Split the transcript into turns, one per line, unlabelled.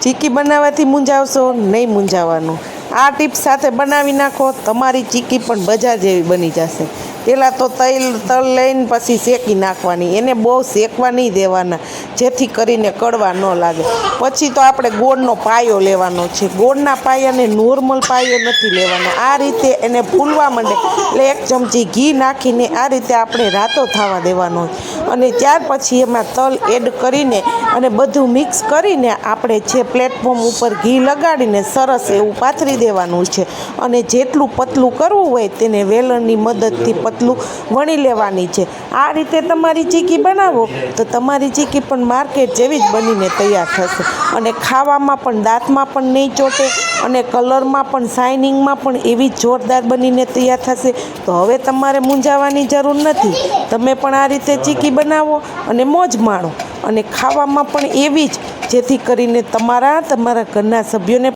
ચીકી બનાવવાથી મૂંઝાવશો નહીં, મૂંઝાવાનું। આ ટિપ્સ સાથે બનાવી નાખો, તમારી ચીકી પણ બજાર જેવી બની જશે। પહેલાં તો તલ લઈને પછી શેકી નાખવાની, એને બહુ શેકવા નહીં દેવાના, જેથી કરીને કડવા ન લાગે। પછી તો આપણે ગોળનો પાયો લેવાનો છે। ગોળના પાયાને નોર્મલ પાયો નથી લેવાનો, આ રીતે એને ફૂલવા માંડે એટલે 1 ચમચી ઘી નાખીને આ રીતે આપણે રાતો થવા દેવાનો અને ત્યાર પછી એમાં તલ એડ કરીને અને બધું મિક્સ કરીને આપણે જે પ્લેટફોર્મ ઉપર ઘી લગાડીને સરસ એવું પાથરી દેવાનું છે અને જેટલું પતલું કરવું હોય તેને વેલણની મદદથી પતલું વણી લેવાની છે। આ રીતે તમારી ચીકી બનાવો તો તમારી ચીકી પણ માર્કેટ જેવી જ બનીને તૈયાર થશે અને ખાવામાં પણ દાંતમાં પણ નહીં ચોટે અને કલરમાં પણ શાઇનિંગમાં પણ એવી જોરદાર બનીને તૈયાર થશે। તો હવે તમારે મૂંઝાવાની જરૂર નથી, તમે પણ આ રીતે ચીકી બનાવો અને મોજ માણો અને ખાવામાં પણ એવી જ, જેથી કરીને તમારા ઘરના સભ્યોને